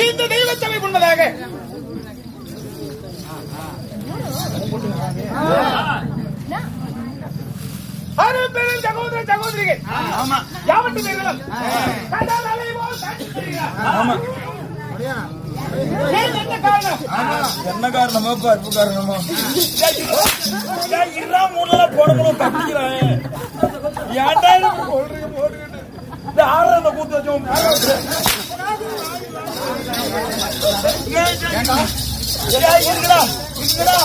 இந்த தெய்வத்தவை முன்னதாக சகோதர சகோதரிகள் யாவட்டு பேர்களும் என்ன காரணமா பருப்பு காரணமா மூணுல போடணும் தப்பிக்கிறேன் ஏன்டா சொல்றீங்க போட்டுக்கிட்டு இந்த ஆறு அந்த கூத்து வச்சோம் இருக்குடா இருக்குடா